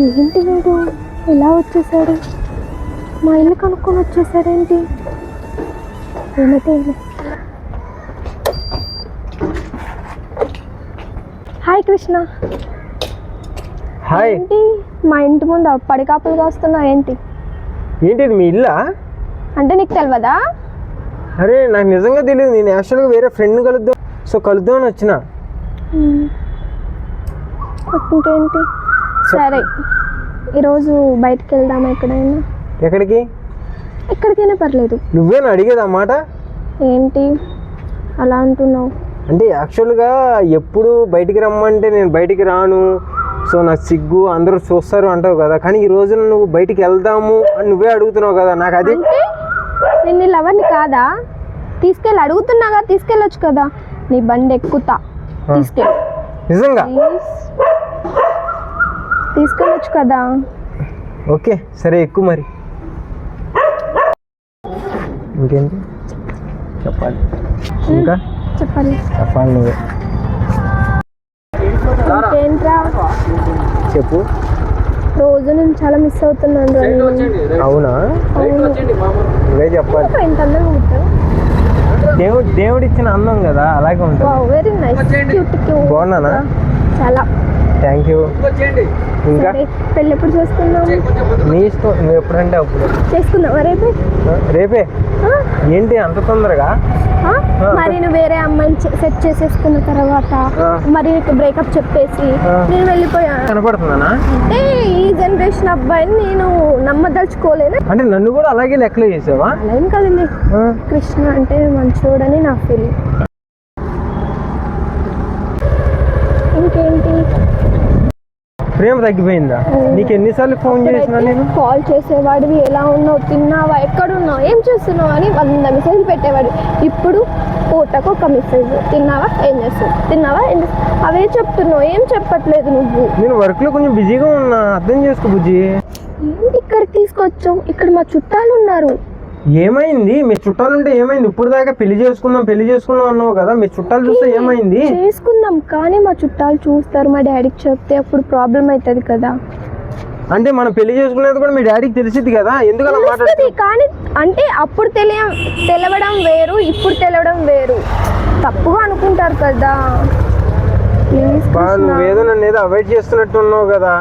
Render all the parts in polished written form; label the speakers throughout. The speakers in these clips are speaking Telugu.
Speaker 1: ఏంటి వీడు ఎలా వచ్చేసాడు? మా ఇల్లు కనుక్కొని వచ్చేసాడేంటి? ఏమైతే హాయ్ కృష్ణ.
Speaker 2: హాయ్.
Speaker 1: ఏంటి మా ఇంటి ముందు పడికాపులు కాస్తున్నావు ఏంటి?
Speaker 2: ఏంటి మీ ఇల్లా?
Speaker 1: అంటే నీకు తెలియదా?
Speaker 2: అరే నాకు నిజంగా తెలియదు. నేను యాక్చువల్గా వేరే ఫ్రెండ్ కలుద్దాం కలుద్దామని వచ్చిన.
Speaker 1: ఇంకేంటి? సరే ఈరోజు బయటకు వెళ్దామా ఎక్కడైనా?
Speaker 2: ఎక్కడికి?
Speaker 1: ఎక్కడికైనా పర్లేదు.
Speaker 2: నువ్వేనా అడిగేది అన్నమాట?
Speaker 1: ఏంటి అలా అంటున్నావు?
Speaker 2: అంటే యాక్చువల్గా ఎప్పుడు బయటికి రమ్మంటే నేను బయటికి రాను, సో నాకు సిగ్గు, అందరూ చూస్తారు అంటావు కదా. కానీ ఈ రోజున నువ్వు బయటికి వెళ్దాము అని నువ్వే అడుగుతున్నావు కదా. నాకు అది
Speaker 1: నేను నీ లవర్ని కాదా? తీసుకెళ్ళి అడుగుతున్నాగా, తీసుకెళ్ళొచ్చు కదా. నీ బండి ఎక్కుతా, తీసుకెళ్ళి.
Speaker 2: నిజంగా
Speaker 1: తీసుకెళ్ళొచ్చు కదా.
Speaker 2: ఓకే సరే ఎక్కువ. మరి ఇంకేంటి చెప్పాలి? ఇంకా
Speaker 1: చెప్పాలి
Speaker 2: నువ్వే.
Speaker 1: ఇంకేంట్రా
Speaker 2: చెప్పు.
Speaker 1: రోజు నేను చాలా మిస్ అవుతున్నాను.
Speaker 2: అవునా? నువ్వే చెప్పాలి. దేవుడు ఇచ్చిన అందం కదా, అలాగే ఉంటుంది.
Speaker 1: Very nice.
Speaker 2: బాగున్నానా?
Speaker 1: చాలా
Speaker 2: థ్యాంక్ యూ. ఇంకా
Speaker 1: పెళ్ళి ఎప్పుడు చేసుకున్నావు?
Speaker 2: నీ ఇష్టం, నువ్వు ఎప్పుడంటే అప్పుడు
Speaker 1: చేసుకున్నావా?
Speaker 2: రేపే. ఏంటి అంత తొందరగా?
Speaker 1: మరి నువ్వు వేరే అమ్మాయిని సెట్ చేసేసుకున్న తర్వాత మరి నీకు బ్రేకప్ చెప్పేసి నేను వెళ్ళిపోయాను.
Speaker 2: కనపడుతున్నానా?
Speaker 1: అంటే ఈ జనరేషన్ అబ్బాయిని నేను నమ్మదలుచుకోలేను.
Speaker 2: అంటే నన్ను కూడా అలాగే లెక్కలు చేసావా?
Speaker 1: అలా ఏం కదండి. కృష్ణ అంటే మంచోడని నా ఫీలింగ్. ఇంకేంటి?
Speaker 2: ప్రేమ తగ్గిపోయిందా? నీకు ఎన్నిసార్లు ఫోన్ చేసినా నేను?
Speaker 1: కాల్ చేసేవాడివి, ఎలా ఉన్నావు, తిన్నావా, ఎక్కడున్నావు, ఏం చేస్తున్నావు అని 100 మెసేజ్లు పెట్టేవాడు. ఇప్పుడు పూటకు ఒక మెసేజ్, తిన్నావా, ఏం చేస్తావు, తిన్నావా, ఏం చేస్తావు, అవే చెప్తున్నావు, ఏం చెప్పట్లేదు నువ్వు.
Speaker 2: నేను వర్క్లో కొంచెం బిజీగా ఉన్నా, అర్థం చేసుకో బుజ్జి.
Speaker 1: ఏంటి ఇక్కడికి తీసుకొచ్చావు? ఇక్కడ మా చుట్టాలు ఉన్నారు.
Speaker 2: ఏమైంది? మీ చుట్టాలు ఉంటే ఏమైంది? ఇప్పుడు దాకా పెళ్లి చేసుకుందాం అన్నావు కదా. మీ చుట్టాలు చూస్తే ఏమైంది?
Speaker 1: చేసుకుందాం, కానీ మా చుట్టాలు చూస్తారు, మా డాడీకి చెప్తే అప్పుడు ప్రాబ్లం అవుతుంది కదా.
Speaker 2: అంటే మనం పెళ్లి చేసుకునేది కూడా మీ డాడీకి తెలిసింది కదా, ఎందుకు అలా మాట్లాడుతుంది?
Speaker 1: కానీ అంటే అప్పుడు తెలవడం వేరు, ఇప్పుడు తెలవడం వేరు. తప్పుగా అనుకుంటారు కదా.
Speaker 2: నువ్వేదో నన్ను ఏదో అవాయిడ్ చేస్తున్నట్టు ఉన్నావు కదా.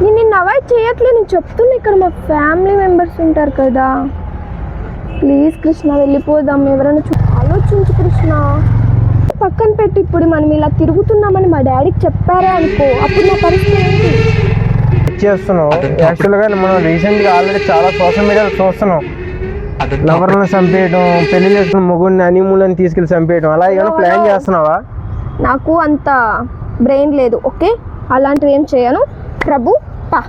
Speaker 1: నేను నిన్ను అవాయిడ్ చేయట్లేదు, నేను చెప్తున్నా. ఇక్కడ మా ఫ్యామిలీ మెంబర్స్ ఉంటారు కదా. ప్లీజ్ కృష్ణ వెళ్ళిపోదాం. ఎవరైనా ఆలోచించు కృష్ణ. పక్కన పెట్టి ఇప్పుడు మనం ఇలా తిరుగుతున్నామని మా డాడీకి చెప్పారే అనుకో, అప్పుడు నా పరిస్థితి ఏంటి?
Speaker 2: చేస్తున్నావు. యాక్చువల్గా మనం రీసెంట్గా ఆల్రెడీ చాలా సోషల్ మీడియాలో చూస్తున్నాం. లవర్లను చంపేయడం, పెళ్లి చేసుకున్న మొగుడిని హనీమూలని తీసుకెళ్ళి చంపేయడం, అలా ఏమైనా ప్లాన్ చేస్తున్నావా?
Speaker 1: నాకు అంత బ్రెయిన్ లేదు. ఓకే, అలాంటివి ఏం చేయను. ప్రభు పా.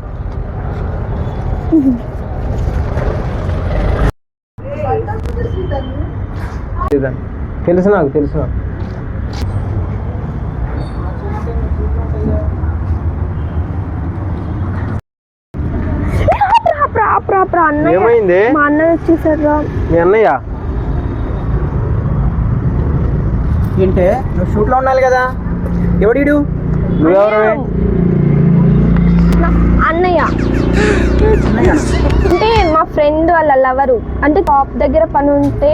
Speaker 2: తెలుసు నాకు. ఏమైంది?
Speaker 1: మా అన్నయ్య వచ్చేసారా?
Speaker 2: మీ అన్నయ్య
Speaker 3: ఏంటే నువ్వు షూట్లో ఉండాలి కదా. ఎవడు?
Speaker 2: నువ్వెవరు?
Speaker 1: అన్నయ్య అంటే మా ఫ్రెండ్ వాళ్ళ లవరు. అంటే షాప్ దగ్గర పని ఉంటే.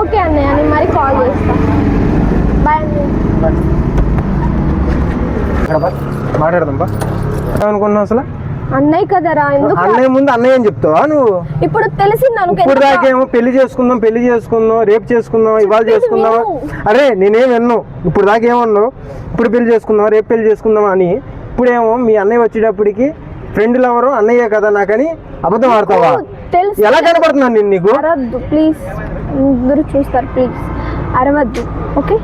Speaker 1: ఓకే అన్నయ్య, నేను మరి కాల్ చేస్తా. బాయ్ అన్నయ్య.
Speaker 2: మాట్లాడదాం బా. అనుకున్నావు అసలు
Speaker 1: అన్నయ్య కదరా, ఎందుకు
Speaker 2: అన్నయ్య ముందు అన్నయ్య అని చెప్తావా నువ్వు?
Speaker 1: ఇప్పుడు తెలిసింది.
Speaker 2: ఇప్పుడు దాకేమో పెళ్లి చేసుకుందాం, రేపు చేసుకుందాం, ఇవాళ చేసుకుందామా? అరే నేనేం విన్నావు ఇప్పుడు దాకా ఏమన్నావు? ఇప్పుడు పెళ్లి చేసుకుందాం, రేపు పెళ్లి చేసుకుందాం అని. ఇప్పుడేమో మీ అన్నయ్య వచ్చేటప్పటికి ఫ్రెండ్ లవరు అన్నయ్య కదా నాకని అబద్ధం ఆడతావా? ఎలా కనపడుతున్నాను నేను నీకు?
Speaker 1: అరవద్దు ప్లీజ్, అందరూ చూస్తారు, ప్లీజ్ అరవద్దు. ఓకే,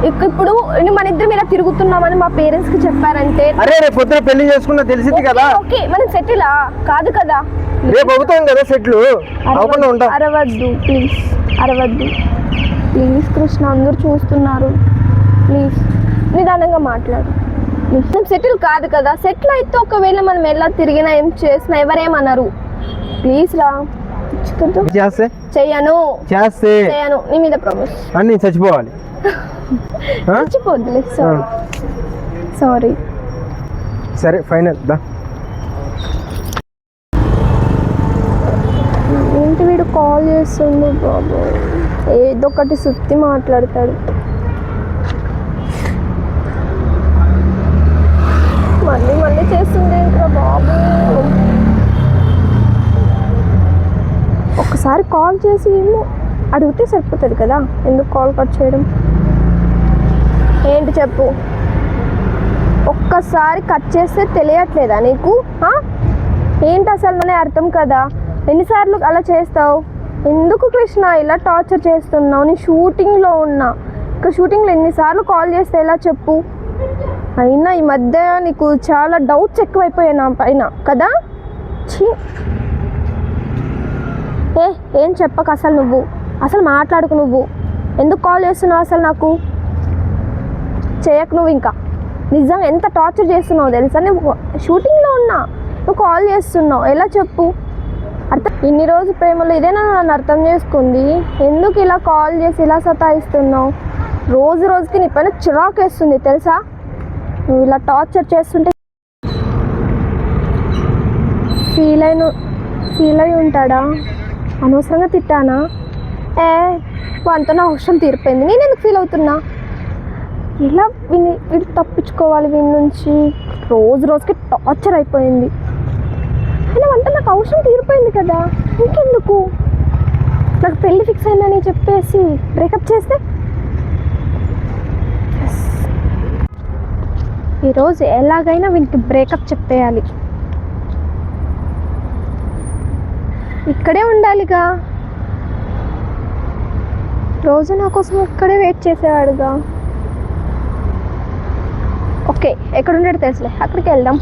Speaker 1: ఇప్పుడు మన ఇద్దరు మీద తిరుగుతున్నామని మా పేరెంట్స్ కి చెప్పారంటే,
Speaker 2: అరే రేపు పొద్దున పెళ్లి చేసుకున్నా తెలిసింది కదా.
Speaker 1: ఓకే మనం సెటిలా కాదు కదా,
Speaker 2: రేపు అవుతాం కదా సెటిల్. అవ్వకుండా ఉంటాం.
Speaker 1: అరవద్దు ప్లీజ్, అరవద్దు ప్లీజ్ కృష్ణ, అందరూ చూస్తున్నారు. ప్లీజ్ నిదానంగా మాట్లాడు. మనం సెటిల్ కాదు కదా. సెటిల్ అయితే ఒకవేళ మనం ఎలా తిరిగినా ఏం చేసినా ఎవరేమన్నారు. ప్లీజ్ రా. చెయ్యను, నీ మీద ప్రామిస్.
Speaker 2: అని చచ్చిపోవాలి. ఆ?
Speaker 1: మర్చిపోద్దులే, సారీ సారీ.
Speaker 2: సరే ఫైనల్ దా.
Speaker 1: ఏంటి వీడు కాల్ చేస్తుండు బాబు, ఏదో ఒకటి సుత్తి మాట్లాడతాడు. మళ్ళీ మళ్ళీ చేస్తుంది ఏంట్రా బాబు. ఒకసారి కాల్ చేసి ఏమో అడిగితే సరిపోతుంది కదా, ఎందుకు కాల్ కట్ చేయడం. ఏంటి చెప్పు, ఒక్కసారి కట్ చేస్తే తెలియట్లేదా నీకు? ఏంటి అసలు అనే అర్థం కదా, ఎన్నిసార్లు అలా చేస్తావు? ఎందుకు కృష్ణ ఇలా టార్చర్ చేస్తున్నావు? నీ షూటింగ్లో ఉన్నా, ఇక్కడ షూటింగ్లో ఎన్నిసార్లు కాల్ చేస్తే ఎలా చెప్పు? అయినా ఈ మధ్య నీకు చాలా డౌట్స్ ఎక్కువైపోయాయి నా పైన కదా. ఛీ, ఏం చెప్పక అసలు నువ్వు, అసలు మాట్లాడుకు నువ్వు. ఎందుకు కాల్ చేస్తున్నావు అసలు నాకు? చేయకు నువ్వు ఇంకా. నిజంగా ఎంత టార్చర్ చేస్తున్నావు తెలుసా? నువ్వు షూటింగ్లో ఉన్నా, నువ్వు కాల్ చేస్తున్నావు, ఎలా చెప్పు? అర్థం, ఇన్ని రోజు ప్రేమలో ఇదేనా నన్ను అర్థం చేసుకుంది? ఎందుకు ఇలా కాల్ చేసి ఇలా సతాయిస్తున్నావు? రోజు రోజుకి నీ పైన చిరాకు వేస్తుంది తెలుసా? నువ్వు ఇలా టార్చర్ చేస్తుంటే ఫీల్ అయి ఉంటాడా? అనవసరంగా తిట్టానా? వాంతో నా అవసరం తీరిపోయింది, నేను ఎందుకు ఫీల్ అవుతున్నా? ఇలా వీడు తప్పించుకోవాలి వీడి నుంచి. రోజు రోజుకి టార్చర్ అయిపోయింది. అయినా అంటే నాకు అవసరం తీరిపోయింది కదా, ఇంకెందుకు? నాకు పెళ్ళి ఫిక్స్ అయిందని చెప్పేసి బ్రేకప్ చేస్తే ఈరోజు ఎలాగైనా వీనికి బ్రేకప్ చెప్పేయాలి. ఇక్కడే ఉండాలిగా, రోజు నా కోసం ఇక్కడే వెయిట్ చేసేవాడుగా. ఓకే, ఎక్కడ ఉండేది తెలుసులే, అక్కడికి వెళ్దాం.